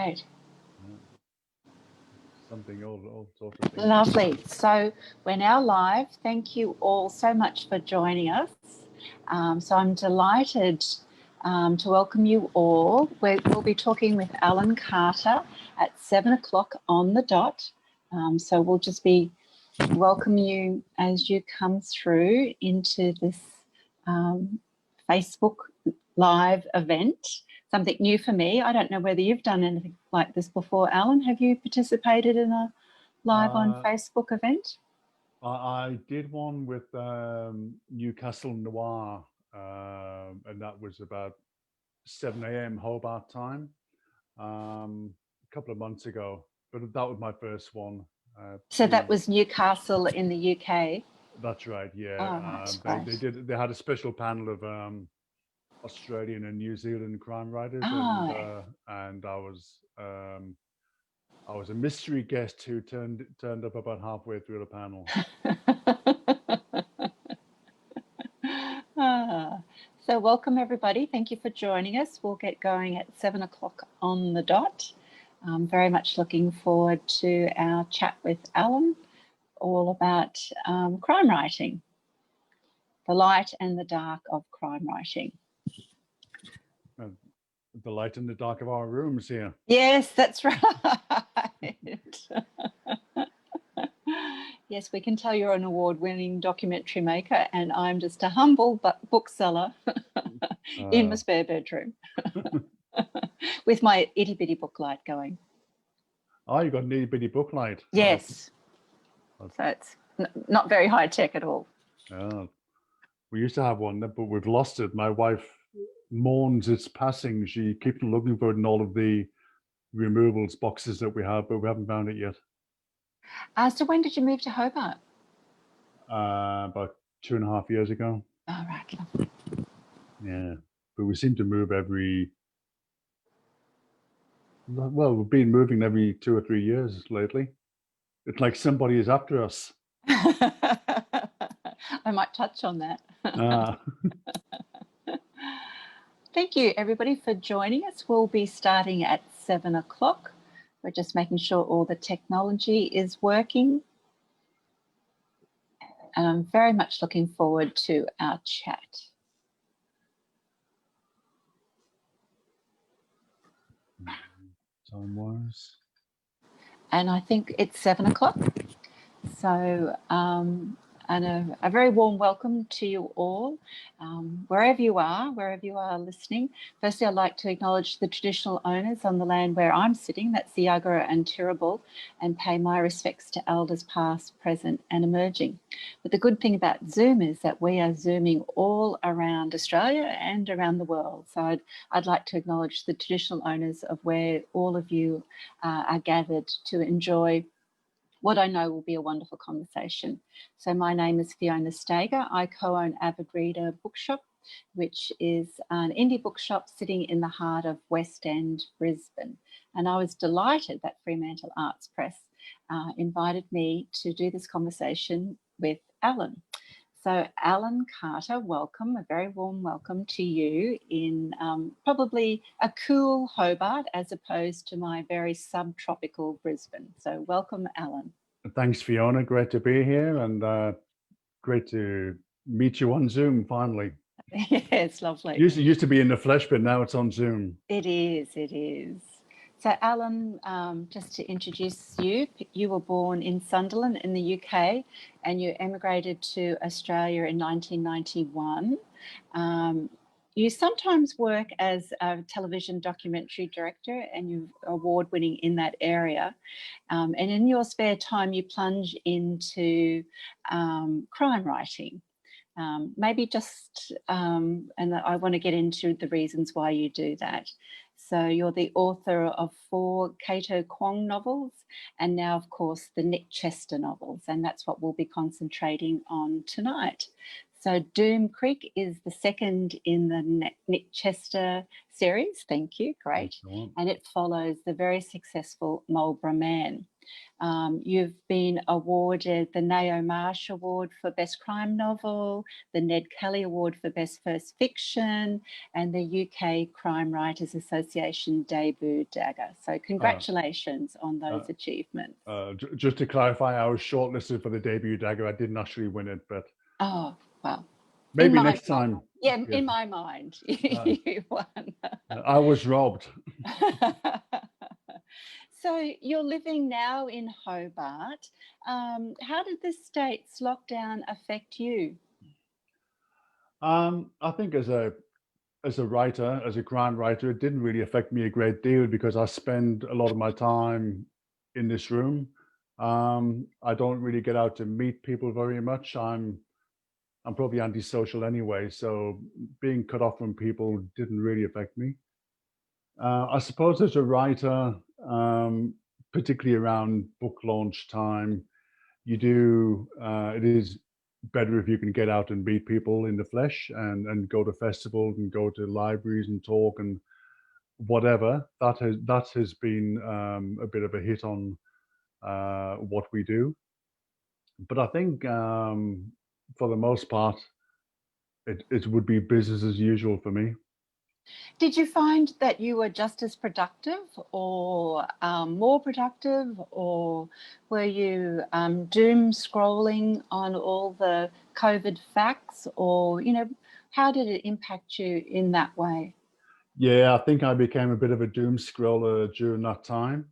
Great. Yeah. Something, all sorts of things. Lovely. So we're now live. Thank you all so much for joining us. So I'm delighted to welcome you all. We'll be talking with Alan Carter at 7 o'clock on the dot. So we'll just be welcome you as you come through into this Facebook Live event. Something new for me. I don't know whether you've done anything like this before, Alan. Have you participated in a live on Facebook event? I did one with Newcastle Noir, and that was about 7 a.m. Hobart time a couple of months ago. But that was my first one. So that was Newcastle in the UK? That's right, yeah. Oh, right. They had a special panel of Australian and New Zealand crime writers, and I was a mystery guest who turned up about halfway through the panel. So welcome everybody. Thank you for joining us. We'll get going at 7 o'clock on the dot. I'm very much looking forward to our chat with Alan, all about crime writing, the light and the dark of crime writing. The light in the dark of our rooms here. Yes, that's right. Yes, we can tell you're an award-winning documentary maker, and I'm just a humble bookseller in my spare bedroom with my itty-bitty book light going. Oh, you got an itty-bitty book light? Yes. So it's not very high-tech at all. We used to have one, but we've lost it. My wife mourns its passing. She keeps looking for it in all of the removals boxes that we have, but we haven't found it yet. So when did you move to Hobart? About 2.5 years ago. Oh, right. Lovely. Yeah, but we seem to move we've been moving every 2 or 3 years lately. It's like somebody is after us. I might touch on that. Thank you, everybody, for joining us. We'll be starting at 7 o'clock. We're just making sure all the technology is working. And I'm very much looking forward to our chat. Time-wise. And I think it's 7 o'clock. So, and a very warm welcome to you all, wherever you are listening. Firstly, I'd like to acknowledge the traditional owners on the land where I'm sitting, that's the Yagara and Turrbal, and pay my respects to elders past, present and emerging. But the good thing about Zoom is that we are Zooming all around Australia and around the world. So I'd like to acknowledge the traditional owners of where all of you are gathered to enjoy what I know will be a wonderful conversation. So my name is Fiona Stager. I co-own Avid Reader Bookshop, which is an indie bookshop sitting in the heart of West End, Brisbane. And I was delighted that Fremantle Arts Press invited me to do this conversation with Alan. So Alan Carter, welcome, a very warm welcome to you in probably a cool Hobart as opposed to my very subtropical Brisbane. So welcome, Alan. Thanks, Fiona. Great to be here and great to meet you on Zoom finally. Yeah, it's lovely. Used to be in the flesh, but now it's on Zoom. It is, it is. So Alan, just to introduce you, you were born in Sunderland in the UK and you emigrated to Australia in 1991. You sometimes work as a television documentary director and you're award-winning in that area. And in your spare time, you plunge into crime writing. Maybe just, and I want to get into the reasons why you do that. So you're the author of 4 Cato Kwong novels and now, of course, the Nick Chester novels, and that's what we'll be concentrating on tonight. So Doom Creek is the second in the Nick Chester series. Thank you, great. Excellent. And it follows the very successful Marlborough Man. You've been awarded the Nao Marsh Award for Best Crime Novel, the Ned Kelly Award for Best First Fiction, and the UK Crime Writers Association debut dagger. So congratulations on those achievements. Just to clarify, I was shortlisted for the debut dagger. I didn't actually win it, but oh well, maybe next time. Yeah, in my mind, you won. I was robbed. So you're living now in Hobart. How did the state's lockdown affect you? I think as a writer, as a grant writer, it didn't really affect me a great deal because I spend a lot of my time in this room. I don't really get out to meet people very much. I'm probably antisocial anyway, so being cut off from people didn't really affect me. I suppose as a writer, particularly around book launch time, it is better if you can get out and meet people in the flesh and go to festivals and go to libraries and talk and whatever. That has been a bit of a hit on what we do. But I think for the most part, it would be business as usual for me. Did you find that you were just as productive or more productive, or were you doom scrolling on all the COVID facts, or, how did it impact you in that way? Yeah, I think I became a bit of a doom scroller during that time.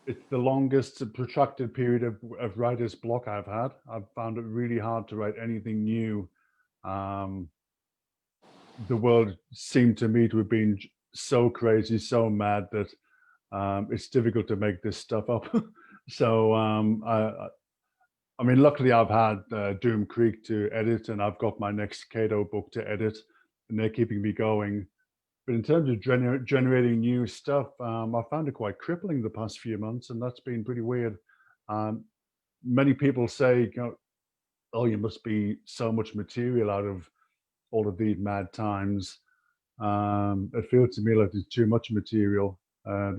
It's the longest protracted period of writer's block I've had. I've found it really hard to write anything new. Um, the world seemed to me to have been so crazy, so mad that it's difficult to make this stuff up. So I mean, luckily I've had Doom Creek to edit, and I've got my next Cato book to edit, and they're keeping me going. But in terms of generating new stuff, I found it quite crippling the past few months, and that's been pretty weird. Um, Many people say, "Oh, you must be so much material out of all of these mad times." It feels to me like there's too much material. Yeah,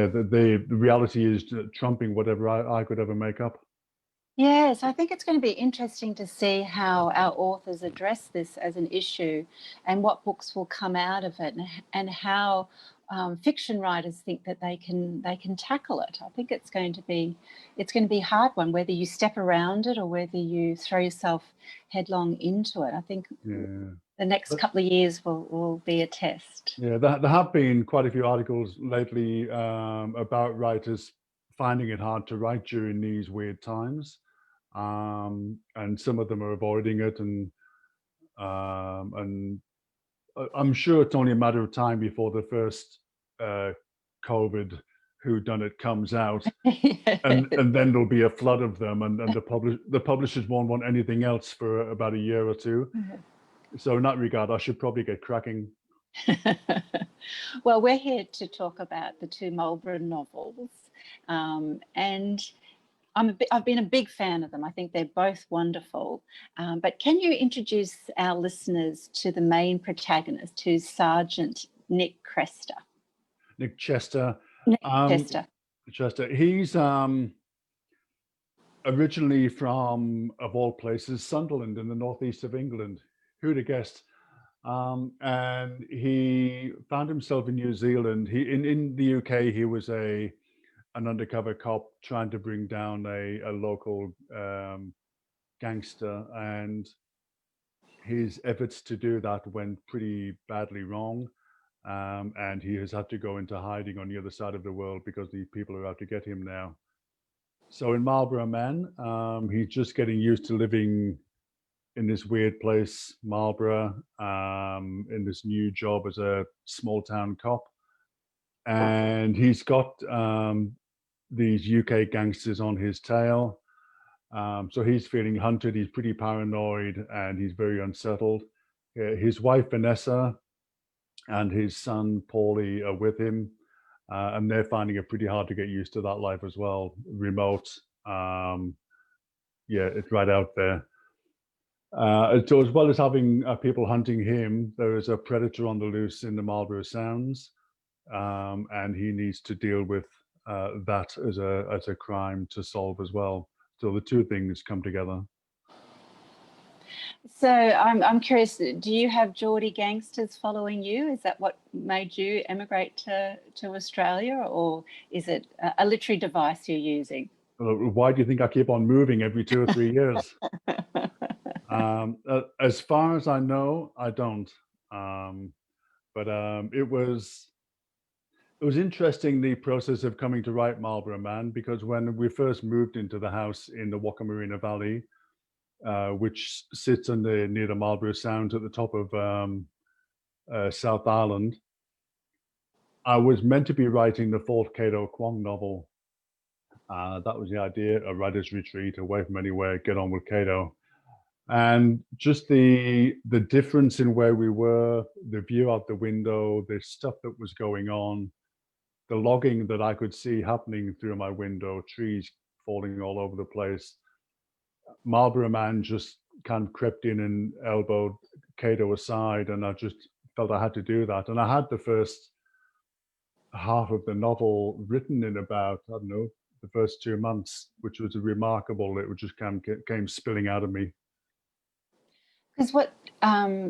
the reality is trumping whatever I could ever make up. Yes, I think it's going to be interesting to see how our authors address this as an issue and what books will come out of it, and how fiction writers think that they can tackle it. I think it's going to be a hard one, whether you step around it or whether you throw yourself headlong into it. I think Yeah. the next couple of years will be a test. Yeah, there have been quite a few articles lately about writers finding it hard to write during these weird times, and some of them are avoiding it, and I'm sure it's only a matter of time before the first COVID whodunit comes out, and then there'll be a flood of them, and the publishers won't want anything else for about a year or two. So in that regard, I should probably get cracking. Well, we're here to talk about the two Marlborough novels, and I've been a big fan of them. I think they're both wonderful. But can you introduce our listeners to the main protagonist, who's Sergeant Nick Chester? Nick Chester. Nick Um, Chester. Chester. He's originally from, of all places, Sunderland in the northeast of England. Who'd have guessed? And he found himself in New Zealand. In the UK, he was an undercover cop trying to bring down a local gangster, and his efforts to do that went pretty badly wrong. And he has had to go into hiding on the other side of the world because the people are out to get him now. So in Marlborough Man, he's just getting used to living in this weird place, Marlborough, in this new job as a small town cop. And he's got these UK gangsters on his tail. So he's feeling hunted, he's pretty paranoid, and he's very unsettled. His wife, Vanessa, and his son, Paulie, are with him. And they're finding it pretty hard to get used to that life as well, remote, yeah, it's right out there. So as well as having people hunting him, there is a predator on the loose in the Marlborough Sounds, and he needs to deal with that as a crime to solve as well. So the two things come together. So I'm curious, do you have Geordie gangsters following you? Is that what made you emigrate to Australia, or is it a literary device you're using? Why do you think I keep on moving every 2 or 3 years? As far as I know, I don't. But it was interesting, the process of coming to write Marlborough Man, because when we first moved into the house in the Wakamarina Valley, which sits near the Marlborough Sound at the top of South Island, I was meant to be writing the fourth Cato Kwong novel. That was the idea, a writer's retreat away from anywhere, get on with Cato. And just the difference in where we were, the view out the window, the stuff that was going on, the logging that I could see happening through my window, trees falling all over the place. Marlborough Man just kind of crept in and elbowed Cato aside, and I just felt I had to do that. And I had the first half of the novel written in about, I don't know, the first 2 months, which was remarkable. It just came spilling out of me. Because what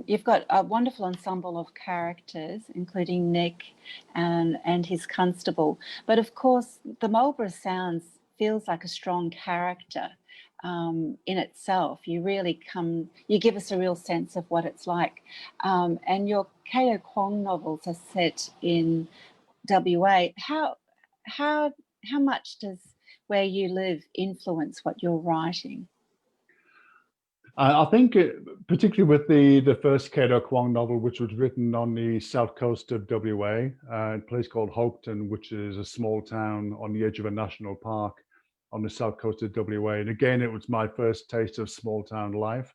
you've got a wonderful ensemble of characters, including Nick and his constable. But of course, the Marlborough Sounds feels like a strong character in itself. You really you give us a real sense of what it's like. And your K.O. Kwong novels are set in WA. How much does where you live influence what you're writing? I think, particularly with the first Cato Kwong novel, which was written on the south coast of WA, a place called Hopeton, which is a small town on the edge of a national park on the south coast of WA. And again, it was my first taste of small town life.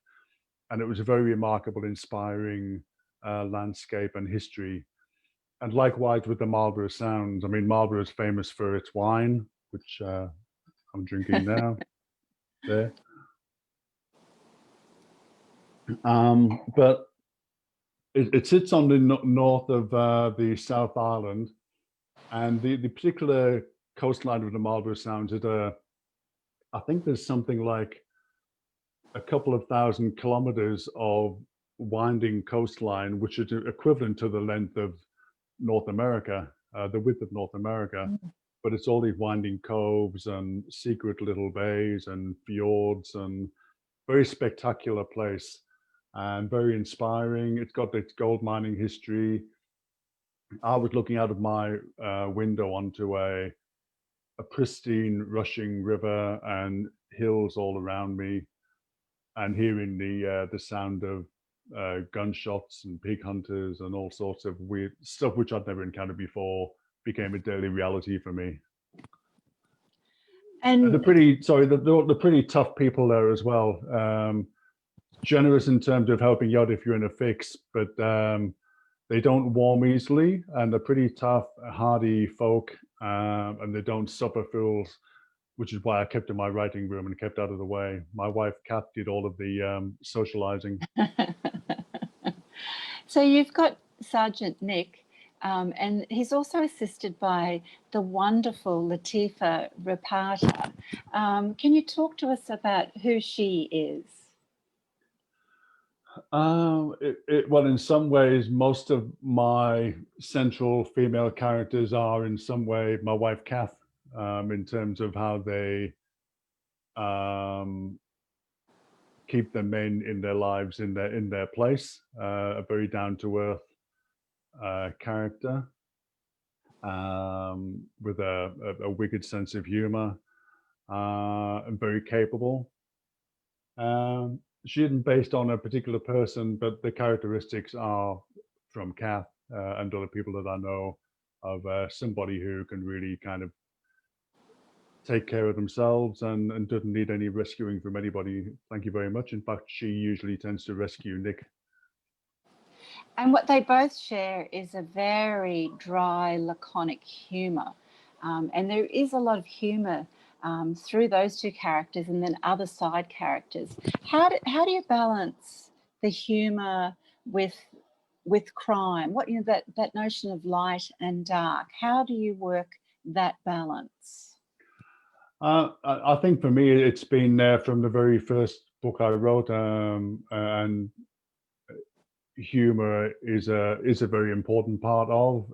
And it was a very remarkable, inspiring landscape and history. And likewise with the Marlborough Sounds. I mean, Marlborough is famous for its wine, which I'm drinking now. There. But it sits on the north of the South Island, and the particular coastline of the Marlborough Sounds is I think there's something like a couple of thousand kilometers of winding coastline, which is equivalent to the length of North America, the width of North America. But it's all these winding coves and secret little bays and fjords, and very spectacular place and very inspiring. It's got its gold mining history. I was looking out of my window onto a pristine rushing river and hills all around me, and hearing the sound of gunshots and pig hunters and all sorts of weird stuff which I'd never encountered before became a daily reality for me. And they're pretty tough people there as well. Generous in terms of helping you out if you're in a fix, but they don't warm easily, and they're pretty tough, hardy folk, and they don't suffer fools, which is why I kept in my writing room and kept out of the way. My wife, Kat, did all of the socializing. So you've got Sergeant Nick, and he's also assisted by the wonderful Latifa Rapata. Can you talk to us about who she is? Well, in some ways, most of my central female characters are in some way my wife, Kath, in terms of how they keep the men in their lives in their place. A very down to earth character with a wicked sense of humor, and very capable. She isn't based on a particular person, but the characteristics are from Kath and other people that I know of somebody who can really kind of take care of themselves and doesn't need any rescuing from anybody. Thank you very much. In fact, she usually tends to rescue Nick. And what they both share is a very dry, laconic humour. And there is a lot of humour through those two characters and then other side characters. How do you balance the humour with crime? What, you know, that notion of light and dark. How do you work that balance? I think for me, it's been there from the very first book I wrote, and humor is a very important part of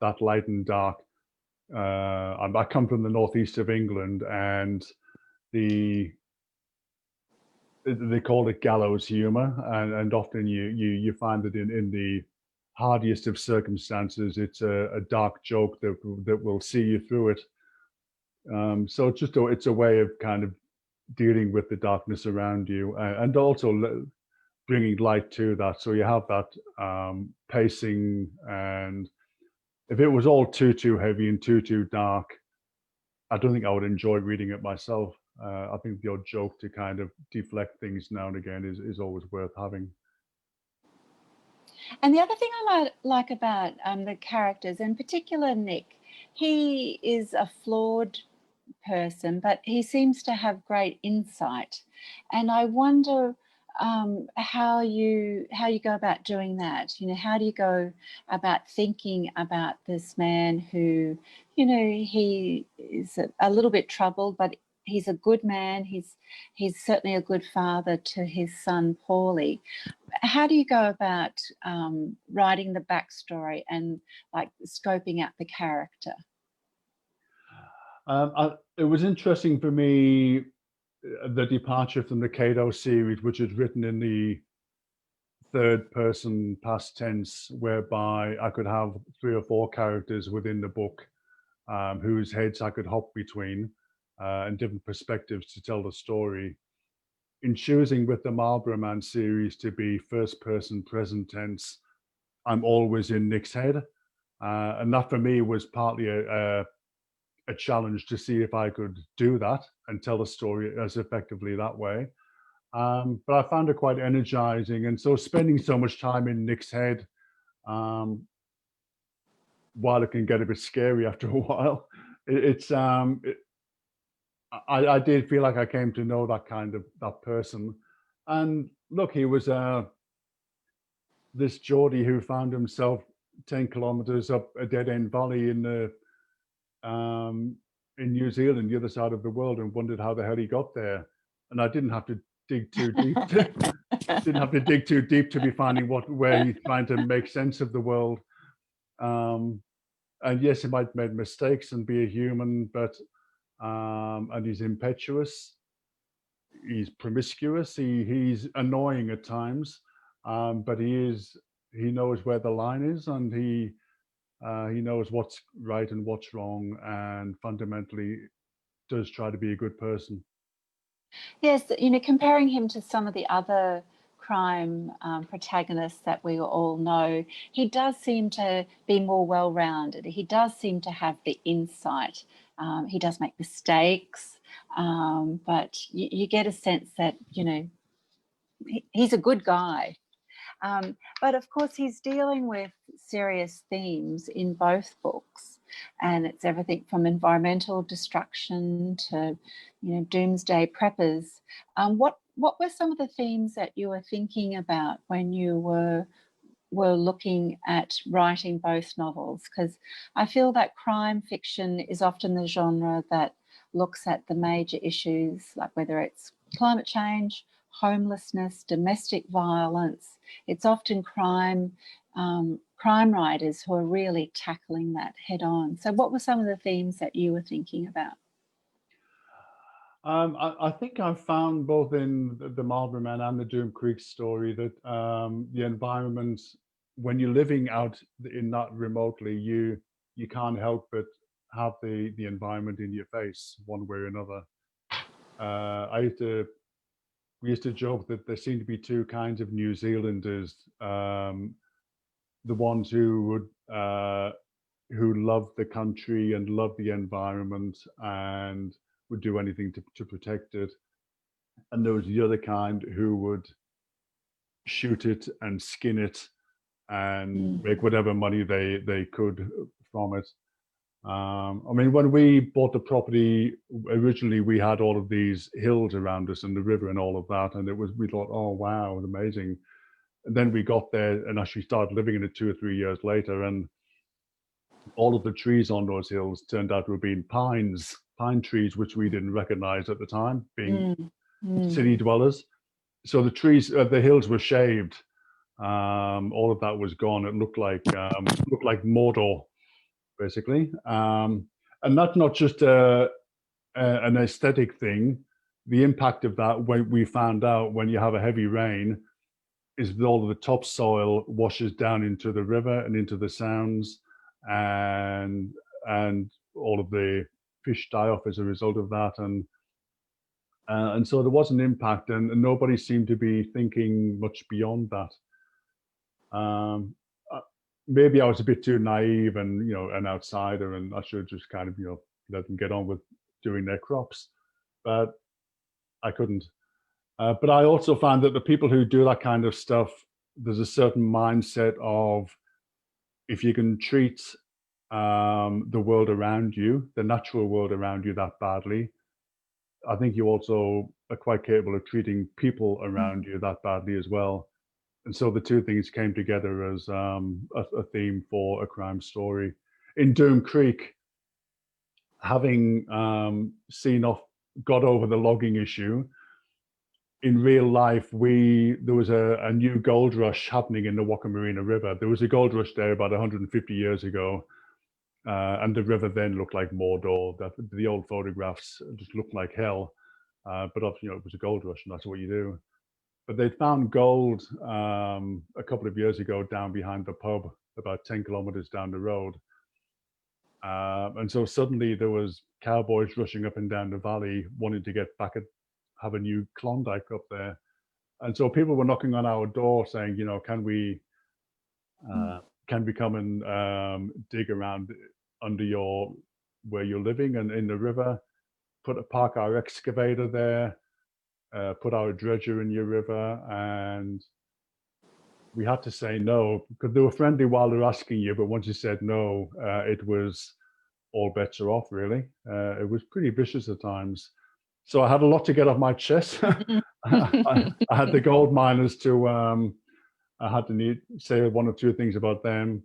that light and dark. I come from the northeast of England, and they call it gallows humor, and often you find that in the hardiest of circumstances, it's a dark joke that will see you through it. So it's a way of kind of dealing with the darkness around you, and also bringing light to that. So you have that pacing, and if it was all too heavy and too dark, I don't think I would enjoy reading it myself. I think the odd joke to kind of deflect things now and again is always worth having. And the other thing I like about the characters, in particular Nick, he is a flawed person, but he seems to have great insight. And I wonder how you go about doing that. You know, how do you go about thinking about this man who, you know, he is a little bit troubled, but he's a good man. He's certainly a good father to his son Paulie. How do you go about writing the backstory and like scoping out the character? It was interesting for me, the departure from the Cato series, which is written in the third person past tense, whereby I could have 3 or 4 characters within the book, whose heads I could hop between, and different perspectives to tell the story. In choosing with the Marlborough Man series to be first person present tense, I'm always in Nick's head. And that for me was partly a challenge to see if I could do that and tell the story as effectively that way. But I found it quite energizing. And so spending so much time in Nick's head, while it can get a bit scary after a while, I did feel like I came to know that person. And look, he was this Geordie who found himself 10 kilometers up a dead end valley in New Zealand, the other side of the world, and wondered how the hell he got there. And I didn't have to dig too deep. Didn't have to dig too deep to be finding where he's trying to make sense of the world. And yes, he might have made mistakes and be a human, but and he's impetuous. He's promiscuous. He's annoying at times, but he knows where the line is, and he knows what's right and what's wrong, and fundamentally does try to be a good person. Yes, you know, comparing him to some of the other crime protagonists that we all know, he does seem to be more well-rounded. He does seem to have the insight. He does make mistakes, but you get a sense that, you know, he's a good guy. But of course, he's dealing with serious themes in both books, and it's everything from environmental destruction to, you know, doomsday preppers. What were some of the themes that you were thinking about when you were looking at writing both novels? Because I feel that crime fiction is often the genre that looks at the major issues, like whether it's climate change, homelessness, domestic violence. It's often crime writers who are really tackling that head on. So what were some of the themes that you were thinking about? I think I've found both in the Marlborough Man and the Doom Creek story that the environment, when you're living out in that remotely, you can't help but have the environment in your face one way or another. We used to joke that there seemed to be 2 kinds of New Zealanders: the ones who love the country and love the environment and would do anything to protect it, and there was the other kind who would shoot it and skin it and make whatever money they could from it. I mean, when we bought the property originally, we had all of these hills around us and the river and all of that, and we thought, oh wow, amazing. And then we got there and actually started living in it 2 or 3 years later, and all of the trees on those hills turned out to have been pine trees, which we didn't recognize at the time, being city dwellers. So the trees, the hills were shaved. All of that was gone. It looked like Mordor, basically. And that's not just an aesthetic thing. The impact of that, when we found out, when you have a heavy rain, is that all of the topsoil washes down into the river and into the sounds, and all of the fish die off as a result of that, and so there was an impact, and nobody seemed to be thinking much beyond that. Maybe I was a bit too naive and an outsider, and I should just kind of let them get on with doing their crops, but I couldn't. But I also found that the people who do that kind of stuff, there's a certain mindset of, if you can treat the world around you, the natural world around you, that badly, I think you also are quite capable of treating people around you that badly as well. And so the two things came together as a theme for a crime story. In Doom Creek, having got over the logging issue, in real life, there was a new gold rush happening in the Wakamarina River. There was a gold rush there about 150 years ago, and the river then looked like Mordor. The old photographs just looked like hell, but obviously, it was a gold rush, and that's what you do. But they'd found gold a couple of years ago down behind the pub, about 10 kilometers down the road. And so suddenly there was cowboys rushing up and down the valley, wanting to get back and have a new Klondike up there. And so people were knocking on our door saying, can we come and dig around under where you're living and in the river, park our excavator there, put our dredger in your river. And we had to say no, because they were friendly while they're asking you, but once you said no, it was all bets are off, really. It was pretty vicious at times. So I had a lot to get off my chest. I had the gold miners I had to say one or two things about them.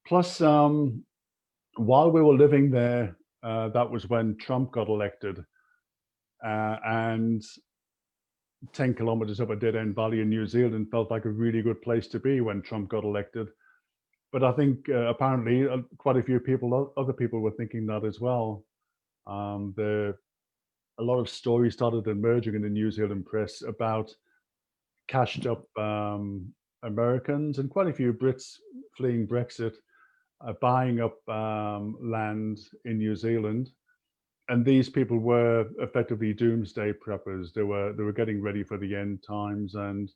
Plus, while we were living there, that was when Trump got elected. And 10 kilometers up a dead-end valley in New Zealand felt like a really good place to be when Trump got elected. But I think apparently quite a few other people were thinking that as well. A lot of stories started emerging in the New Zealand press about cashed up Americans and quite a few Brits fleeing Brexit, buying up land in New Zealand. And these people were effectively doomsday preppers. They were getting ready for the end times and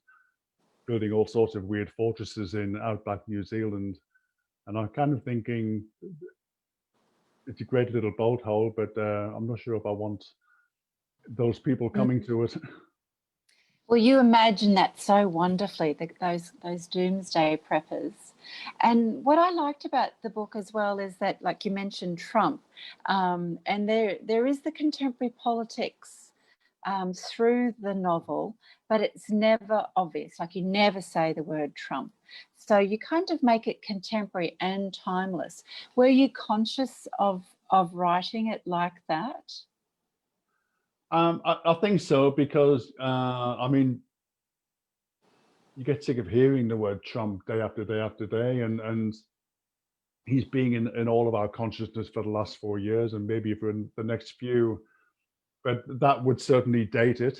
building all sorts of weird fortresses in outback New Zealand. And I'm kind of thinking it's a great little boat hole, but I'm not sure if I want those people coming to it. Well, you imagine that so wonderfully, those doomsday preppers. And what I liked about the book as well is that, like you mentioned, Trump, and there is the contemporary politics through the novel, but it's never obvious. Like, you never say the word Trump. So you kind of make it contemporary and timeless. Were you conscious of writing it like that? I think so, because I mean, you get sick of hearing the word Trump day after day after day, and he's being in all of our consciousness for the last 4 years, and maybe for the next few. But that would certainly date it.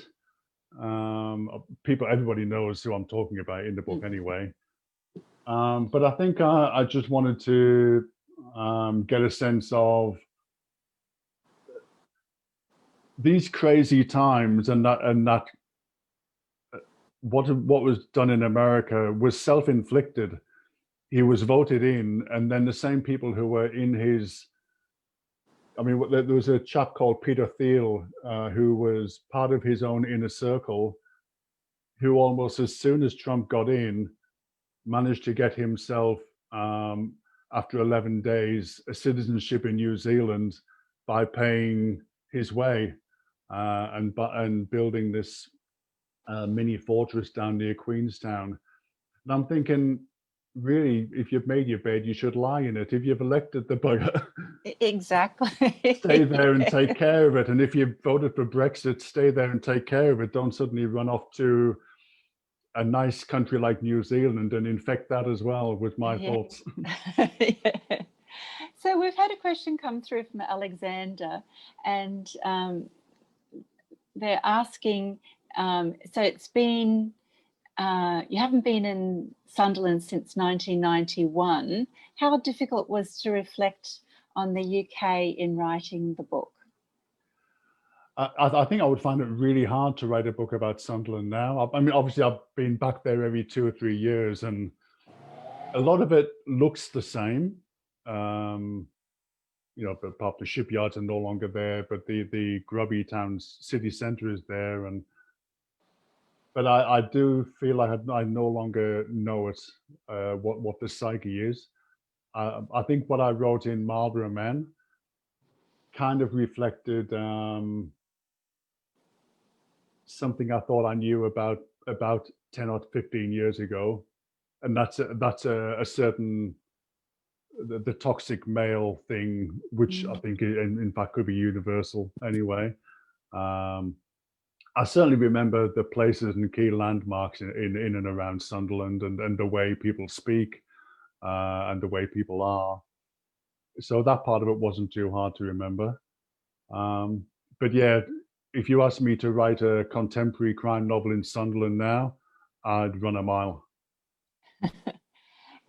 Everybody knows who I'm talking about in the book anyway. But I think I just wanted to get a sense of these crazy times, and that what was done in America was self-inflicted. He was voted in, and then the same people who were in his, I mean, there was a chap called Peter Thiel, who was part of his own inner circle, who almost as soon as Trump got in, managed to get himself after 11 days, a citizenship in New Zealand by paying his way and building this mini fortress down near Queenstown. And I'm thinking, really, if you've made your bed, you should lie in it. If you've elected the bugger, Exactly. stay there and take care of it. And if you voted for Brexit, stay there and take care of it. Don't suddenly run off to a nice country like New Zealand and infect that as well, with my thoughts. Yeah. So we've had a question come through from Alexander, and they're asking, so it's been, you haven't been in Sunderland since 1991. How difficult was to reflect on the UK in writing the book? I think I would find it really hard to write a book about Sunderland now. I mean, obviously, I've been back there every 2 or 3 years, and a lot of it looks the same. But apart the shipyards are no longer there, but the grubby town city centre is there, but I do feel like I no longer know it, what the psyche is. I think what I wrote in Marlborough Man kind of reflected something I thought I knew about 10 or 15 years ago, and that's a certain the toxic male thing, which I think in fact could be universal anyway. I certainly remember the places and key landmarks in and around Sunderland, and the way people speak and the way people are. So that part of it wasn't too hard to remember. But yeah, if you asked me to write a contemporary crime novel in Sunderland now, I'd run a mile.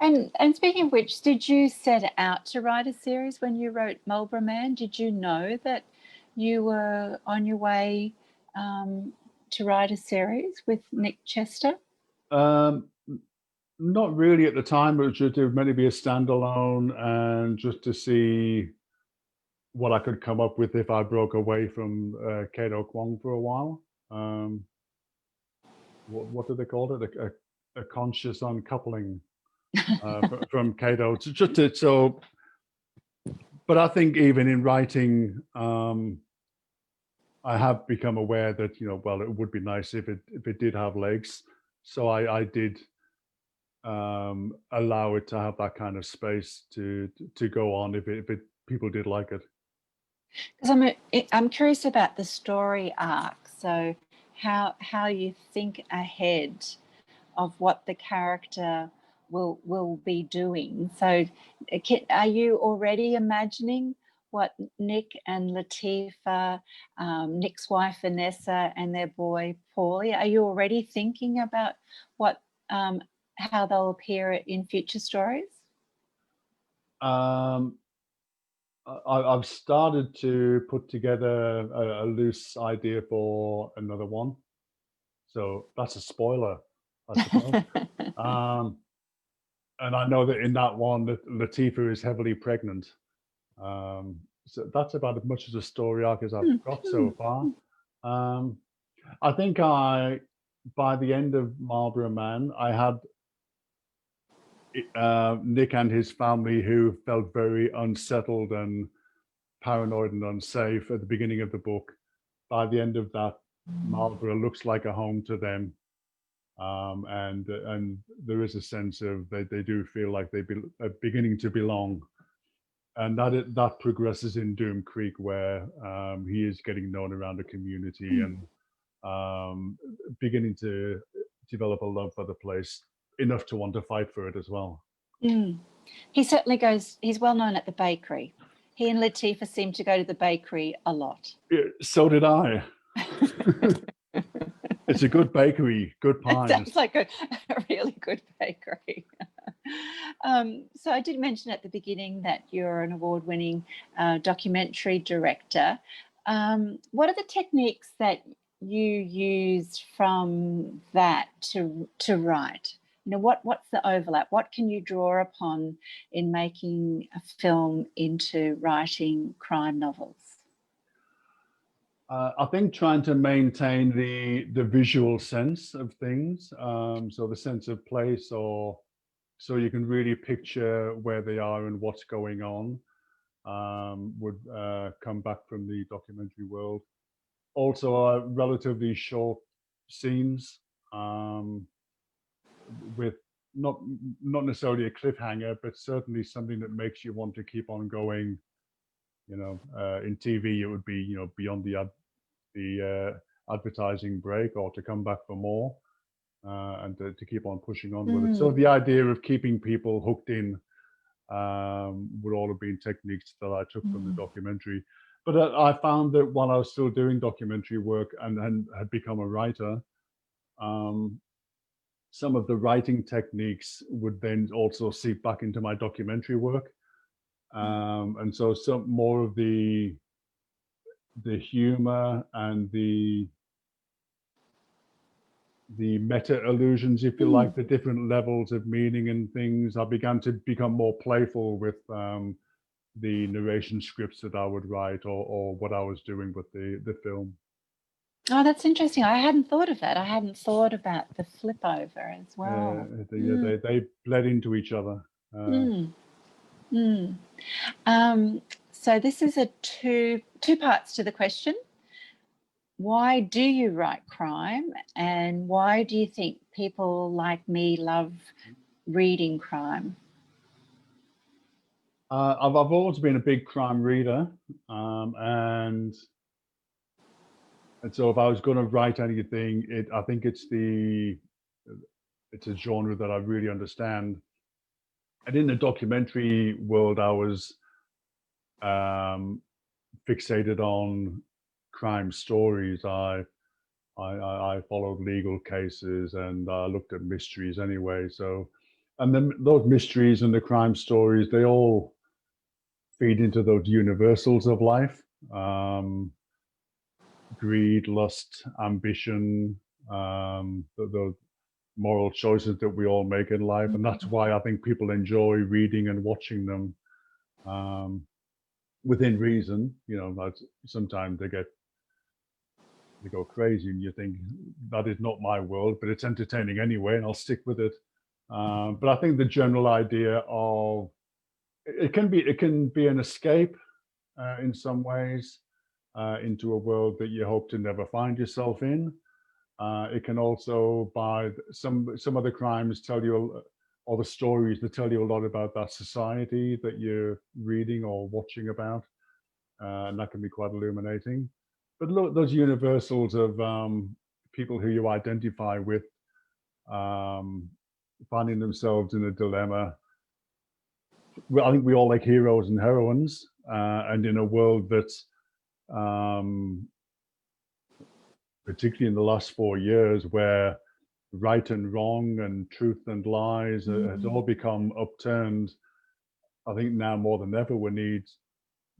And speaking of which, did you set out to write a series when you wrote Marlborough Man? Did you know that you were on your way to write a series with Nick Chester? Not really at the time, but just to maybe be a standalone and just to see what I could come up with if I broke away from Kato Kwong for a while. What do they call it? A conscious uncoupling from Kato. But I think even in writing, I have become aware that well, it would be nice if it did have legs. So I did allow it to have that kind of space to go on if people did like it. Because I'm curious about the story arc. So how you think ahead of what the character will be doing. So are you already imagining what Nick and Latifah, Nick's wife Vanessa, and their boy Paulie, are you already thinking about what how they'll appear in future stories? I've started to put together a loose idea for another one, so that's a spoiler, I suppose. And I know that in that one, that Latifah is heavily pregnant. So that's about as much as a story arc as I've got so far. I think by the end of Marlborough Man, I had Nick and his family, who felt very unsettled and paranoid and unsafe at the beginning of the book. By the end of that, Marlborough looks like a home to them, and there is a sense of they do feel like are beginning to belong, and that progresses in Doom Creek, where he is getting known around the community and beginning to develop a love for the place, enough to want to fight for it as well. He certainly goes, he's well known at the bakery. He and Latifah seem to go to the bakery a lot. Yeah, so did I. It's a good bakery, good pies. It sounds like a really good bakery. So I did mention at the beginning that you're an award-winning documentary director. What are the techniques that you used from that to write? What's the overlap? What can you draw upon in making a film into writing crime novels? I think trying to maintain the visual sense of things, so the sense of place or so you can really picture where they are and what's going on, would come back from the documentary world. Also, relatively short scenes, with not not necessarily a cliffhanger, but certainly something that makes you want to keep on going. In TV, it would be beyond the advertising break, or to come back for more, and to keep on pushing on with it. So the idea of keeping people hooked in would all have been techniques that I took from the documentary. But I found that while I was still doing documentary work and had become a writer, some of the writing techniques would then also seep back into my documentary work. And so some more of the humor and the meta illusions, if you like, the different levels of meaning and things. I began to become more playful with the narration scripts that I would write, or what I was doing with the film. Oh, that's interesting. I hadn't thought of that. I hadn't thought about the flip over as well. They bled into each other. So this is a two parts to the question. Why do you write crime, and why do you think people like me love reading crime? I've always been a big crime reader, and so if I was going to write anything, I think it's a genre that I really understand. And in the documentary world, I was fixated on crime stories. I followed legal cases, and I looked at mysteries anyway. So, and then those mysteries and the crime stories, they all feed into those universals of life: greed, lust, ambition, the moral choices that we all make in life. And that's why I think people enjoy reading and watching them, within reason. Sometimes they go crazy, and you think that is not my world, but it's entertaining anyway, and I'll stick with it. But I think the general idea of it can be an escape, in some ways, into a world that you hope to never find yourself in. It can also, by some of the crimes tell you, or the stories that tell you a lot about that society that you're reading or watching about, and that can be quite illuminating. But look, those universals of people who you identify with, finding themselves in a dilemma. Well, I think we all like heroes and heroines, and in a world that's, particularly in the last 4 years, where right and wrong and truth and lies has all become upturned. I think now more than ever we need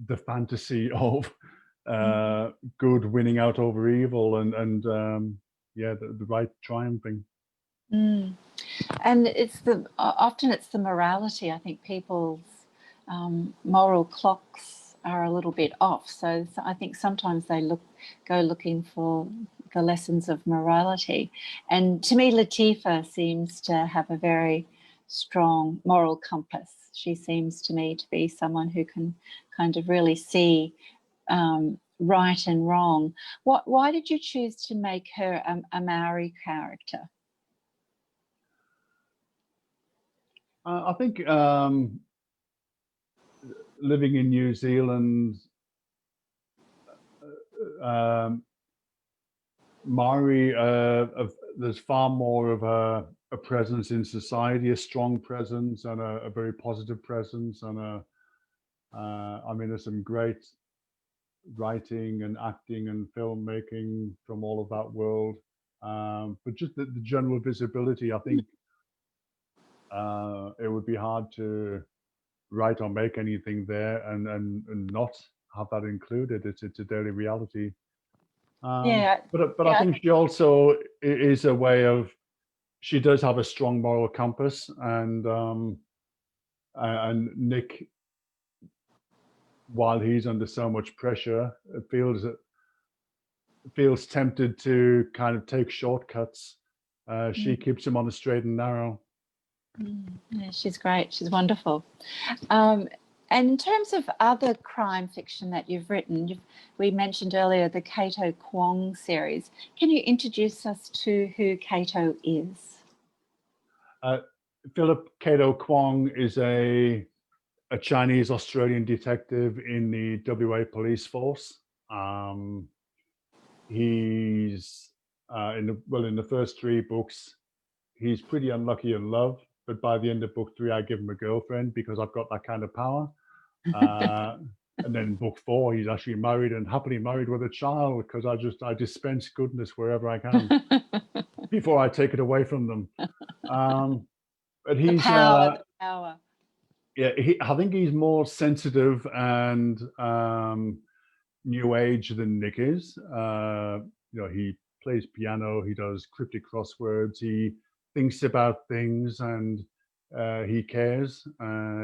the fantasy of good winning out over evil, and the right triumphing. And often it's the morality. I think people's moral clocks are a little bit off. So I think sometimes they go looking for the lessons of morality. And to me, Latifah seems to have a very strong moral compass. She seems to me to be someone who can kind of really see right and wrong. Why did you choose to make her a Maori character? I think living in New Zealand, Maori, there's far more of a presence in society, a strong presence, and a very positive presence. And I mean, there's some great writing and acting and filmmaking from all of that world. But just the general visibility, I think it would be hard to write or make anything there and not have that included. It's a daily reality. But I think she also is a way of, she does have a strong moral compass, and Nick, while he's under so much pressure, feels tempted to kind of take shortcuts. She keeps him on the straight and narrow. Yeah, she's great. She's wonderful. And in terms of other crime fiction that you've written, we mentioned earlier the Cato Kwong series. Can you introduce us to who Cato is? Philip Cato Kwong is a Chinese Australian detective in the WA police force. He's in the first 3 books, he's pretty unlucky in love, but by the end of book 3, I give him a girlfriend because I've got that kind of power. And then in book 4, he's actually married and happily married with a child because I dispense goodness wherever I can before I take it away from them. But he's the power. Yeah, I think he's more sensitive and new age than Nick is. He plays piano, he does cryptic crosswords, he thinks about things, and he cares.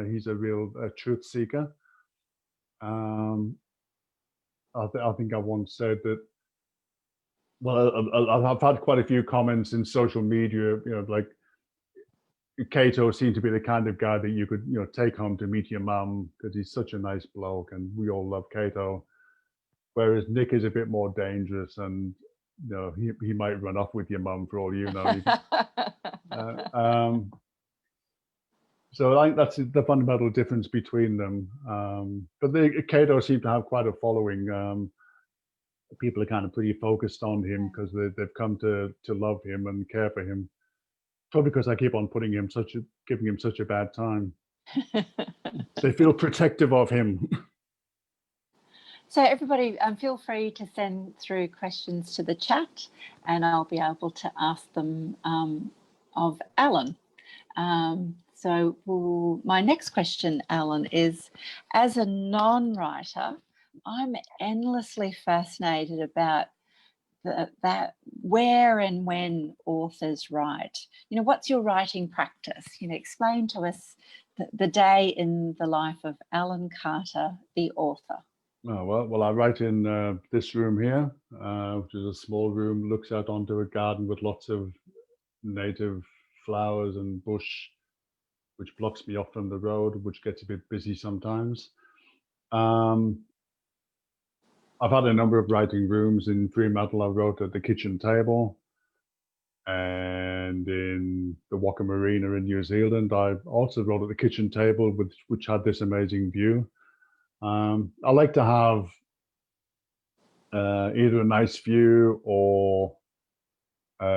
He's a real truth seeker. I think I once said that. Well, I've had quite a few comments in social media, like Cato seemed to be the kind of guy that you could, take home to meet your mum because he's such a nice bloke, and we all love Cato. Whereas Nick is a bit more dangerous, and he might run off with your mum for all you know. So I think that's the fundamental difference between them. But Cato seemed to have quite a following. People are kind of pretty focused on him because they've come to love him and care for him. Probably because I keep on giving him such a bad time. They feel protective of him. So everybody, feel free to send through questions to the chat, and I'll be able to ask them of Alan. My next question, Alan, is: as a non-writer, I'm endlessly fascinated about that where and when authors write. What's your writing practice? Explain to us the day in the life of Alan Carter, the author. Oh, well, I write in this room here, which is a small room, looks out onto a garden with lots of native flowers and bush, which blocks me off from the road, which gets a bit busy sometimes. I've had a number of writing rooms. In Fremantle, I wrote at the kitchen table, and in the Waka Marina in New Zealand, I also wrote at the kitchen table, which had this amazing view. I like to have either a nice view or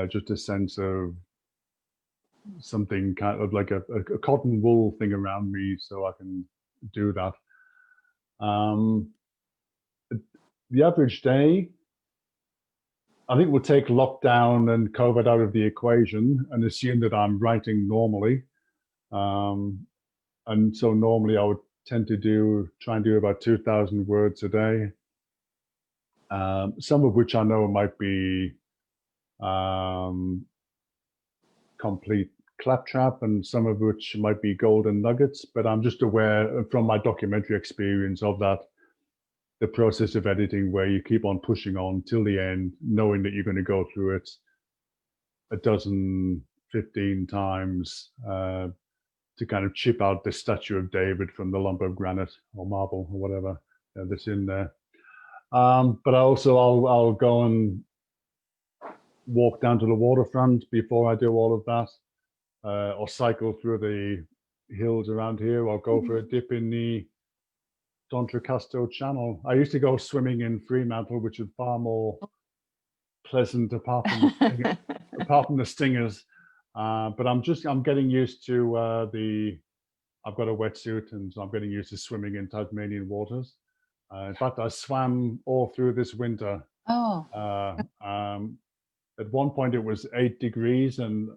just a sense of something kind of like a cotton wool thing around me so I can do that. The average day, I think we'll take lockdown and COVID out of the equation and assume that I'm writing normally. And so normally I would tend to try and do about 2,000 words a day. Some of which I know might be complete claptrap, and some of which might be golden nuggets. But I'm just aware from my documentary experience of that, the process of editing where you keep on pushing on till the end, knowing that you're going to go through it a dozen, 15 times to kind of chip out the statue of David from the lump of granite or marble or whatever that's in there. But I'll go and walk down to the waterfront before I do all of that, or cycle through the hills around here, or go for a dip in the D'Entrecasteaux Channel. I used to go swimming in Fremantle, which is far more pleasant apart from the stingers. But I'm getting used to I've got a wetsuit, and so I'm getting used to swimming in Tasmanian waters. In fact, I swam all through this winter. At one point, it was 8 degrees, and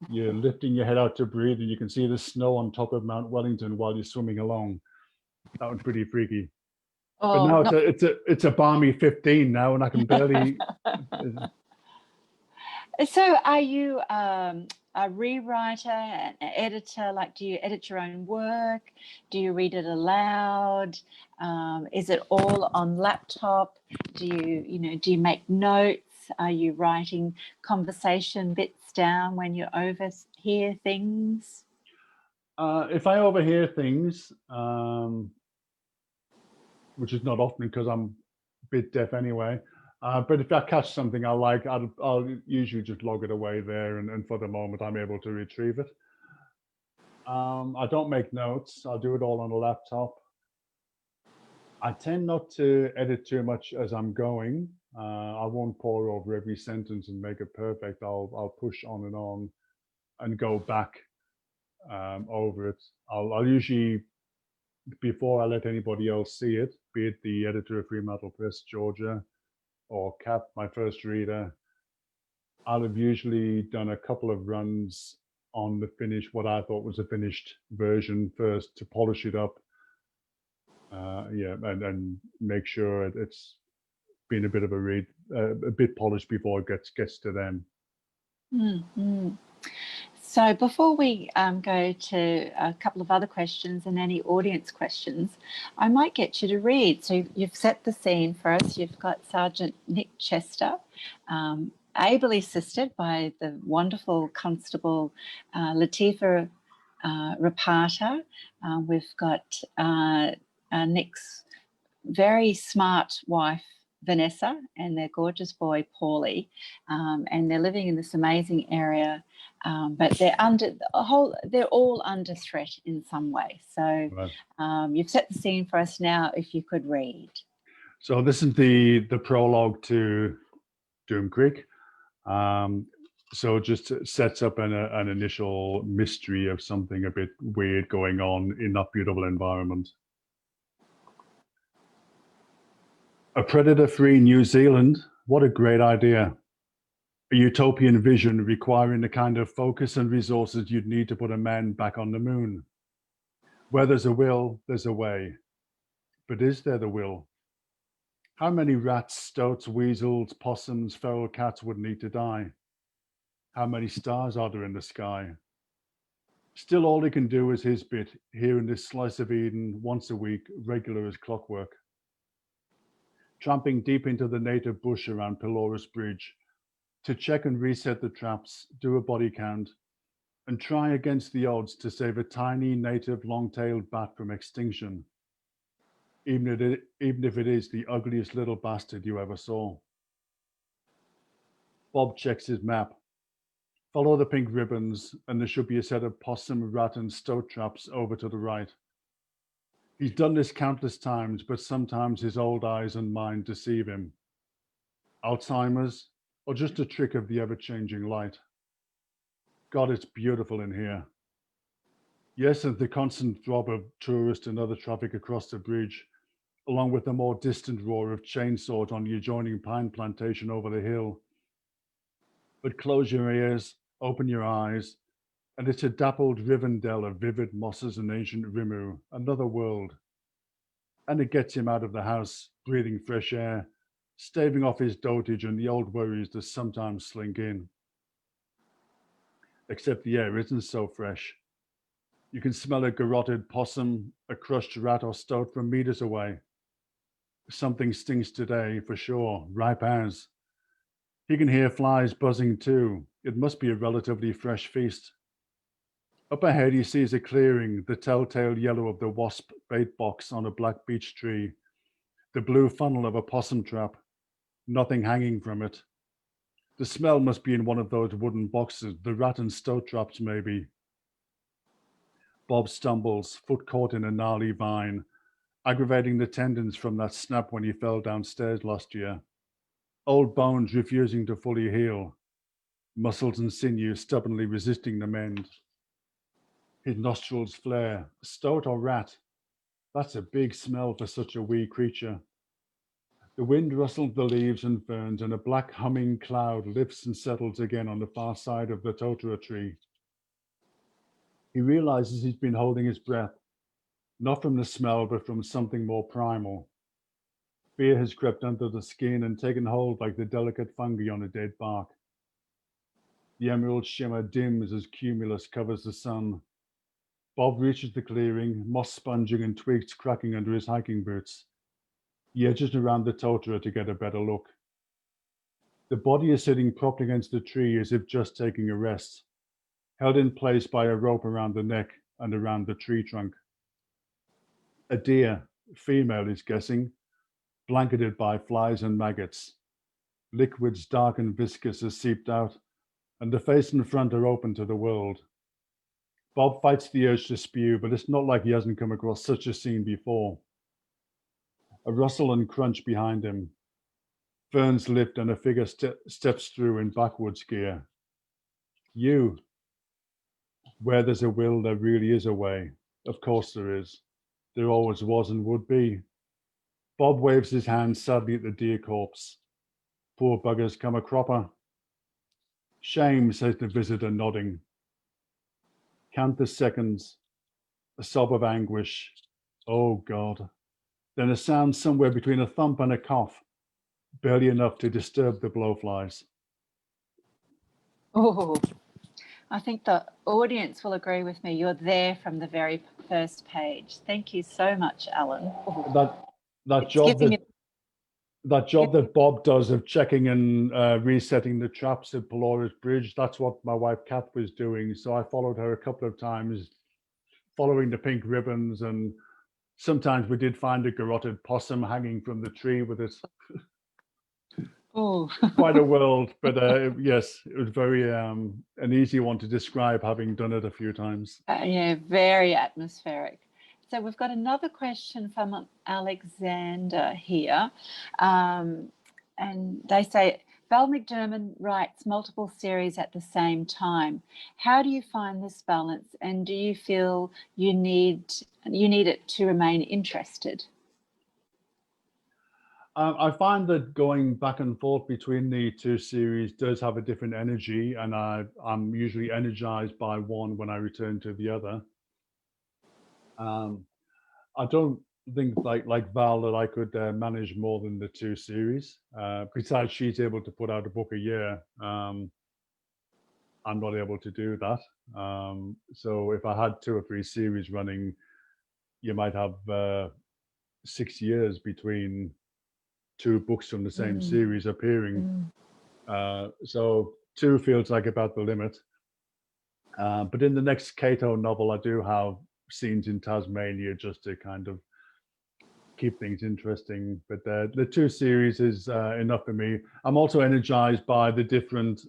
you're lifting your head out to breathe, and you can see the snow on top of Mount Wellington while you're swimming along. That was pretty freaky. But now it's a balmy 15 now, and I can barely. So, are you a rewriter, an editor? Like, do you edit your own work? Do you read it aloud? Is it all on laptop? Do you make notes? Are you writing conversation bits down when you overhear things? If I overhear things, which is not often because I'm a bit deaf anyway, but if I catch something I like, I'll usually just log it away there, and for the moment I'm able to retrieve it. I don't make notes. I'll do it all on a laptop. I tend not to edit too much as I'm going. I won't pour over every sentence and make it perfect. I'll push on and go back over it. I'll usually, before I let anybody else see it, be it the editor of Fremantle Press Georgia or Cap, my first reader, I'll have usually done a couple of runs on the finish, what I thought was a finished version first, to polish it up, and make sure it's been a bit of a read, a bit polished before it gets to them. Mm-hmm. So before we go to a couple of other questions and any audience questions, I might get you to read. So you've set the scene for us. You've got Sergeant Nick Chester, ably assisted by the wonderful Constable Latifa Rapata. We've got Nick's very smart wife, Vanessa, and their gorgeous boy, Paulie, and they're living in this amazing area, but they're all under threat in some way. So Right. You've set the scene for us now. If you could read. So this is the prologue to Doom Creek. So it just sets up an initial mystery of something a bit weird going on in that beautiful environment. A predator-free New Zealand? What a great idea. A utopian vision requiring the kind of focus and resources you'd need to put a man back on the moon. Where there's a will, there's a way. But is there the will? How many rats, stoats, weasels, possums, feral cats would need to die? How many stars are there in the sky? Still, all he can do is his bit here in this slice of Eden, once a week, regular as clockwork. Tramping deep into the native bush around Pelorus Bridge to check and reset the traps, do a body count, and try against the odds to save a tiny native long-tailed bat from extinction, even if it is the ugliest little bastard you ever saw. Bob checks his map. Follow the pink ribbons, and there should be a set of possum, rat, and stoat traps over to the right. He's done this countless times, but sometimes his old eyes and mind deceive him. Alzheimer's, or just a trick of the ever-changing light. God, it's beautiful in here. Yes, and the constant throb of tourist and other traffic across the bridge, along with the more distant roar of chainsaws on the adjoining pine plantation over the hill. But close your ears, open your eyes, and it's a dappled Rivendell of vivid mosses and ancient Rimu, another world. And it gets him out of the house, breathing fresh air, staving off his dotage and the old worries that sometimes slink in. Except the air isn't so fresh. You can smell a garroted possum, a crushed rat or stoat from meters away. Something stinks today, for sure, ripe as. He can hear flies buzzing too. It must be a relatively fresh feast. Up ahead he sees a clearing, the telltale yellow of the wasp bait box on a black beech tree, the blue funnel of a possum trap, nothing hanging from it. The smell must be in one of those wooden boxes, the rat and stoat traps maybe. Bob stumbles, foot caught in a gnarly vine, aggravating the tendons from that snap when he fell downstairs last year. Old bones refusing to fully heal, muscles and sinews stubbornly resisting the mend. His nostrils flare. Stoat or rat? That's a big smell for such a wee creature. The wind rustles the leaves and ferns, and a black humming cloud lifts and settles again on the far side of the totara tree. He realizes he's been holding his breath, not from the smell, but from something more primal. Fear has crept under the skin and taken hold like the delicate fungi on a dead bark. The emerald shimmer dims as cumulus covers the sun. Bob reaches the clearing, moss sponging and twigs cracking under his hiking boots. He edges around the totara to get a better look. The body is sitting propped against the tree as if just taking a rest, held in place by a rope around the neck, and around the tree trunk. A deer, female is guessing, blanketed by flies and maggots. Liquids dark and viscous are seeped out, and the face and front are open to the world. Bob fights the urge to spew, but it's not like he hasn't come across such a scene before. A rustle and crunch behind him. Ferns lift and a figure steps through in backwards gear. You. Where there's a will, there really is a way. Of course there is. There always was and would be. Bob waves his hand sadly at the deer corpse. Poor buggers, come a cropper. Shame, says the visitor, nodding. Count the seconds. A sob of anguish. Oh God. Then a sound somewhere between a thump and a cough, barely enough to disturb the blowflies. Oh, I think the audience will agree with me. You're there from the very first page. Thank you so much, Alan. That job that Bob does of checking and resetting the traps at Polaris Bridge, that's what my wife Kath was doing. So I followed her a couple of times, following the pink ribbons, and sometimes we did find a garroted possum hanging from the tree with its quite a world. But yes, it was very an easy one to describe, having done it a few times. Yeah, very atmospheric. So we've got another question from Alexander here. And they say, Val McDermott writes multiple series at the same time. How do you find this balance, and do you feel you need it to remain interested? I find that going back and forth between the two series does have a different energy, and I'm usually energized by one when I return to the other. I don't think like Val that I could manage more than the two series. Besides, she's able to put out a book a year. I'm not able to do that. So if I had 2 or 3 series running, you might have 6 years between 2 books from the same series appearing. So 2 feels like about the limit. But in the next Cato novel, I do have scenes in Tasmania just to kind of keep things interesting. But the 2 series is enough for me. I'm also energized by the different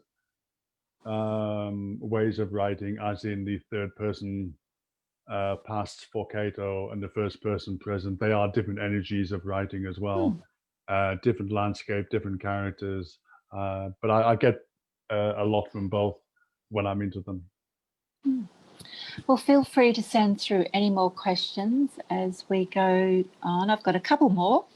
ways of writing, as in the third person past for Cato and the first person present. They are different energies of writing as well. Different landscape, different characters. But I get a lot from both when I'm into them. Well, feel free to send through any more questions as we go on. I've got a couple more.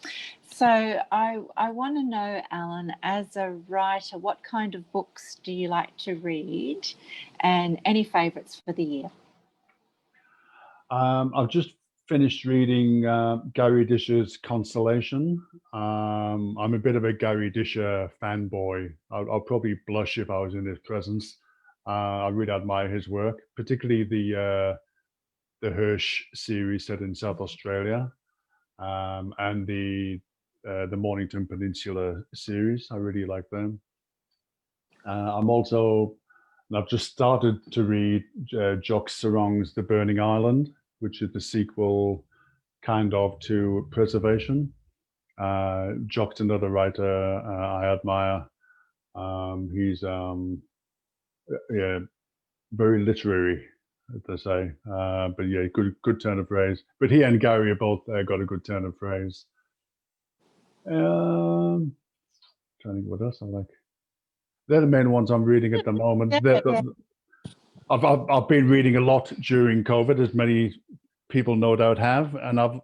So I want to know, Alan, as a writer, what kind of books do you like to read, and any favourites for the year? I've just finished reading Gary Disher's Consolation. I'm a bit of a Gary Disher fanboy. I'll probably blush if I was in his presence. I really admire his work, particularly the Hirsch series set in South Australia, and the Mornington Peninsula series. I really like them. I've just started to read Jock Sarong's The Burning Island, which is the sequel kind of to Preservation. Jock's another writer I admire. He's very literary, they say, but yeah, good turn of phrase. But he and Gary are both got a good turn of phrase. Trying to think what else I like. They're the main ones I'm reading at the moment. I've been reading a lot during COVID, as many people no doubt have, and I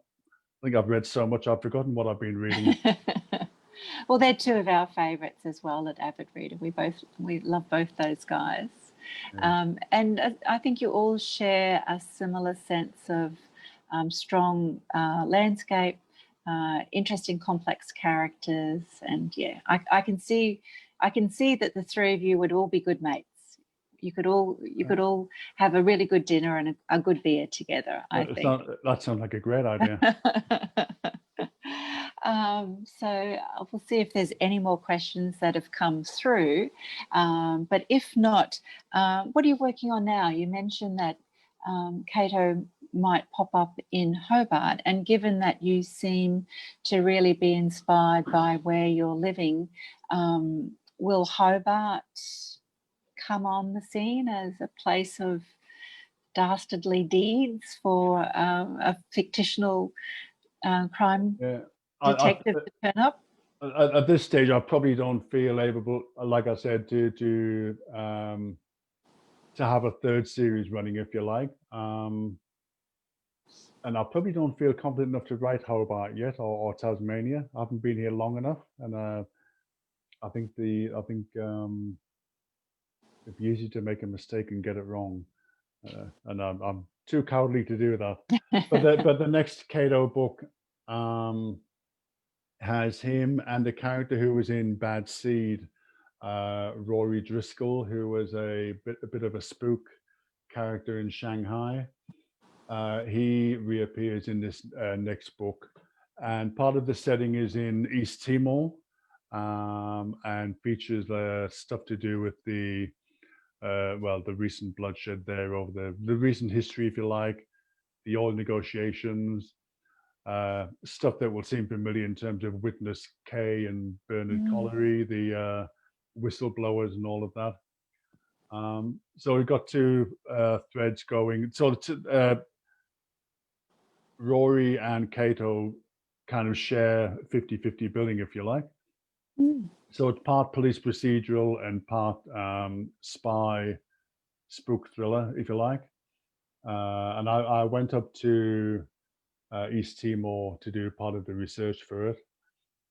think I've read so much I've forgotten what I've been reading. Well, they're 2 of our favourites as well at Avid Reader. We love both those guys. Yeah. And I think you all share a similar sense of strong landscape, interesting, complex characters, and yeah, I can see that the 3 of you would all be good mates. You could all have a really good dinner and a good beer together. I think that sounds like a great idea. So we'll see if there's any more questions that have come through. But if not, what are you working on now? You mentioned that Cato might pop up in Hobart. And given that you seem to really be inspired by where you're living, will Hobart come on the scene as a place of dastardly deeds for a fictional crime detective to turn up? At this stage, I probably don't feel able, like I said, to have a third series running, if you like. And I probably don't feel confident enough to write Hobart yet, or Tasmania. I haven't been here long enough, and I think it'd be easy to make a mistake and get it wrong, and I'm too cowardly to do that. But the next Cato book has him and the character who was in Bad Seed, Rory Driscoll, who was a bit of a spook character in Shanghai. He reappears in this next book, and part of the setting is in East Timor, and features stuff to do with the recent bloodshed there, over the recent history, if you like, the oil negotiations, stuff that will seem familiar in terms of Witness K and Bernard Collery, the whistleblowers and all of that. So we've got two threads going. So Rory and Cato kind of share 50-50 billing, if you like. So it's part police procedural and part spy spook thriller, if you like. And I went up to East Timor to do part of the research for it.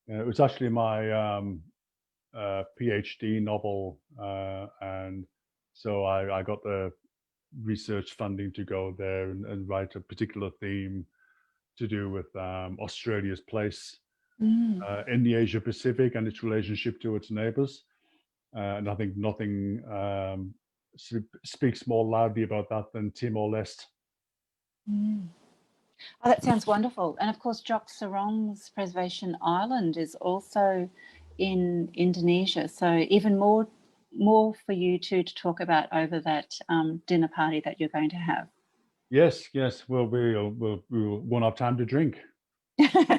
It was actually my PhD novel, and so I got the research funding to go there and write a particular theme to do with Australia's place in the Asia Pacific and its relationship to its neighbours. And I think nothing speaks more loudly about that than Timor-Leste. Oh, that sounds wonderful. And of course, Jock Sarong's Preservation Island is also in Indonesia. So even more for you two to talk about over that dinner party that you're going to have. Yes. Well, we won't have time to drink.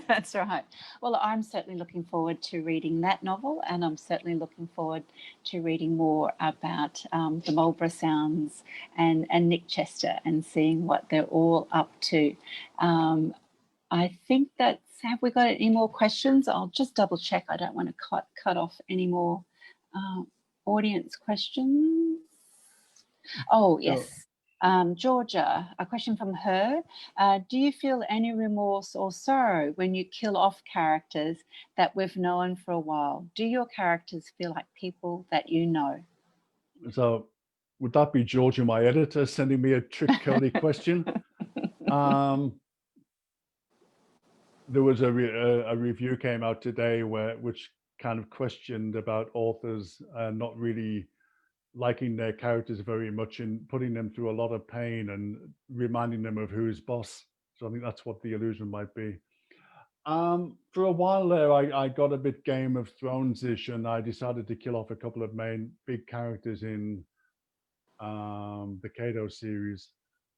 That's right. Well, I'm certainly looking forward to reading that novel, and I'm certainly looking forward to reading more about the Marlborough Sounds and Nick Chester and seeing what they're all up to. I think have we got any more questions? I'll just double check. I don't want to cut off any more audience questions. Oh, yes. Georgia, a question from her. Do you feel any remorse or sorrow when you kill off characters that we've known for a while? Do your characters feel like people that you know? So would that be Georgia, my editor, sending me a trick Cody question? There was a review came out today which kind of questioned about authors not really liking their characters very much and putting them through a lot of pain and reminding them of who's boss. So I think that's what the illusion might be. For a while there, I got a bit Game of Thrones-ish, and I decided to kill off a couple of main big characters in the Cato series.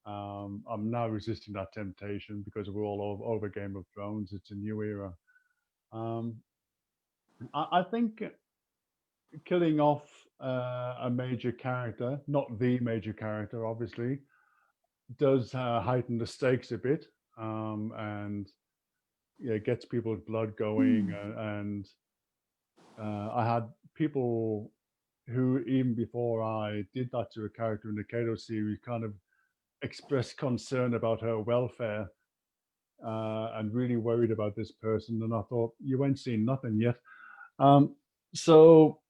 I'm now resisting that temptation because we're all over Game of Thrones. It's a new era. I think killing off a major character, not the major character, obviously, does heighten the stakes a bit, and gets people's blood going. And I had people who, even before I did that to a character in the Cato series, kind of expressed concern about her welfare and really worried about this person. And I thought, you ain't seen nothing yet. So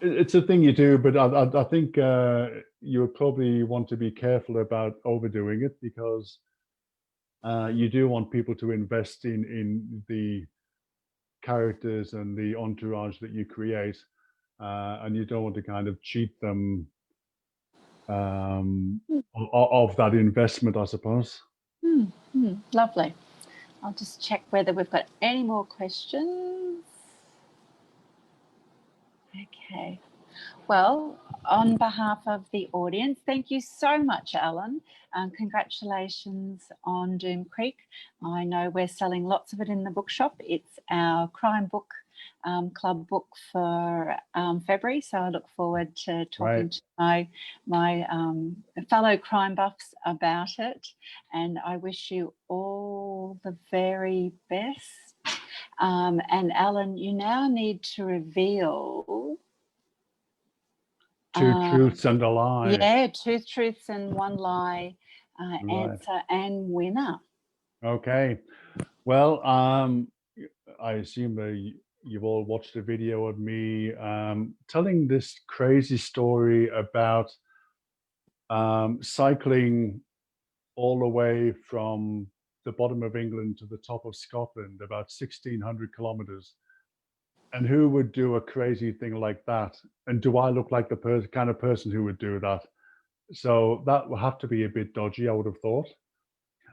it's a thing you do, but I think you would probably want to be careful about overdoing it, because you do want people to invest in the characters and the entourage that you create, and you don't want to kind of cheat them of that investment, I suppose. Lovely. I'll just check whether we've got any more questions. Okay. Well, on behalf of the audience, thank you so much, Alan. Congratulations on Doom Creek. I know we're selling lots of it in the bookshop. It's our crime book club book for February, so I look forward to talking to my fellow crime buffs about it, and I wish you all the very best. And Alan, you now need to reveal two truths and a lie. Yeah, two truths and one lie answer and winner. Okay. Well, I assume you've all watched a video of me telling this crazy story about cycling all the way from the bottom of England to the top of Scotland, about 1,600 kilometers. And who would do a crazy thing like that? And do I look like the kind of person who would do that? So that would have to be a bit dodgy, I would have thought.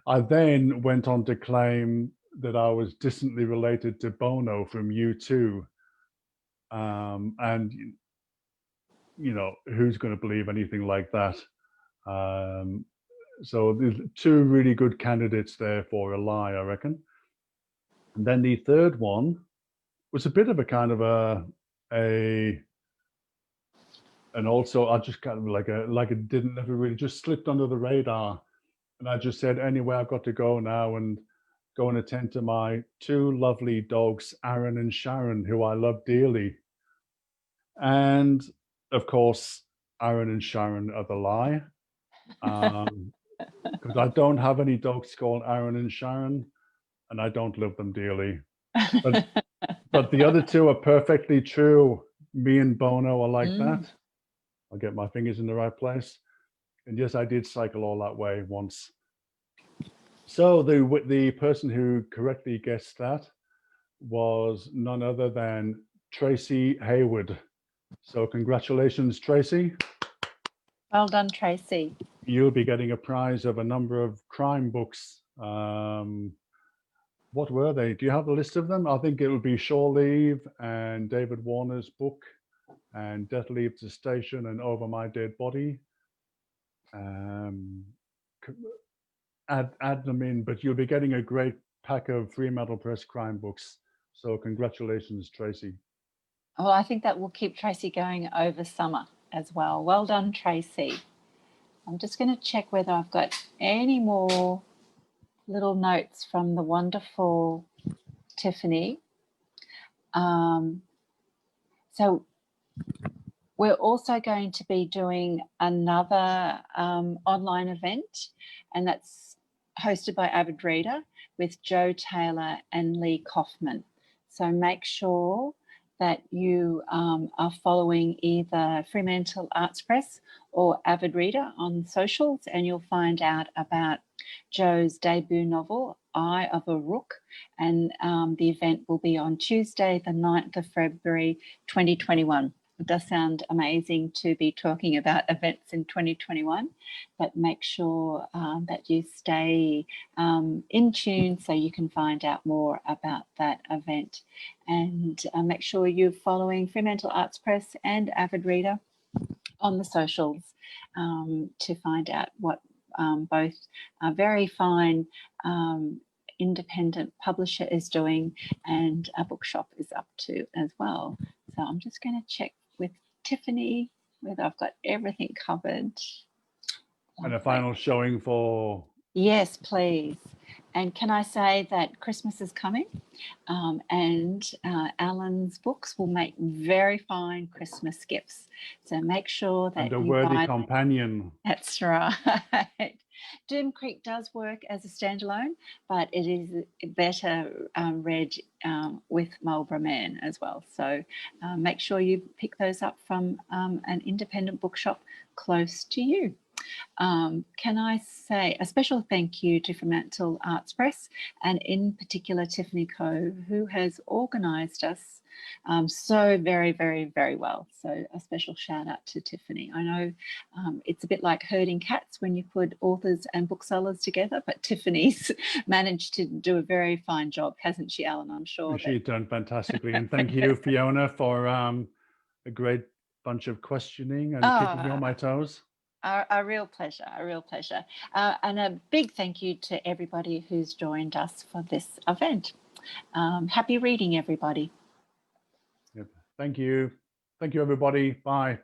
I then went on to claim that I was distantly related to Bono from U2. And, you know, who's going to believe anything like that? So there's two really good candidates there for a lie, I reckon. And then the third one was a bit of a kind of and also I just kind of like it didn't never really just slipped under the radar. And I just said, anyway, I've got to go now and go and attend to my two lovely dogs, Aaron and Sharon, who I love dearly. And of course, Aaron and Sharon are the lie. Because I don't have any dogs called Aaron and Sharon, and I don't love them dearly. But the other two are perfectly true. Me and Bono are like that. I'll get my fingers in the right place. And yes, I did cycle all that way once. So the person who correctly guessed that was none other than Tracy Hayward. So congratulations, Tracy. Well done, Tracy. You'll be getting a prize of a number of crime books. What were they? Do you have a list of them? I think it would be Shore Leave and David Warner's book and Death Leaves the Station and Over My Dead Body. Add them in, but you'll be getting a great pack of Fremantle Press crime books. So congratulations, Tracy. Well, I think that will keep Tracy going over summer as well. Well done, Tracy. I'm just going to check whether I've got any more little notes from the wonderful Tiffany. So we're also going to be doing another online event, and that's hosted by Avid Reader with Joe Taylor and Lee Kaufman. So make sure that you are following either Fremantle Arts Press or Avid Reader on socials, and you'll find out about Joe's debut novel, Eye of a Rook, and the event will be on Tuesday, the 9th of February, 2021. It does sound amazing to be talking about events in 2021, but make sure that you stay in tune so you can find out more about that event. And make sure you're following Fremantle Arts Press and Avid Reader on the socials to find out what both a very fine independent publisher is doing and a bookshop is up to as well. So I'm just going to check with Tiffany whether I've got everything covered. And a final showing for... Yes, please. And can I say that Christmas is coming and Alan's books will make very fine Christmas gifts. So make sure that and a worthy companion. That's right. Doom Creek does work as a standalone, but it is better read with Marlborough Man as well. So make sure you pick those up from an independent bookshop close to you. Can I say a special thank you to Fremantle Arts Press and in particular Tiffany Cove, who has organised us so very, very, very well. So a special shout out to Tiffany. I know it's a bit like herding cats when you put authors and booksellers together, but Tiffany's managed to do a very fine job, hasn't she, Alan? I'm sure. She's done fantastically. And thank you, Fiona, for a great bunch of questioning and keeping me on my toes. A real pleasure, a real pleasure. And a big thank you to everybody who's joined us for this event. Happy reading, everybody. Yep. Thank you. Thank you, everybody. Bye.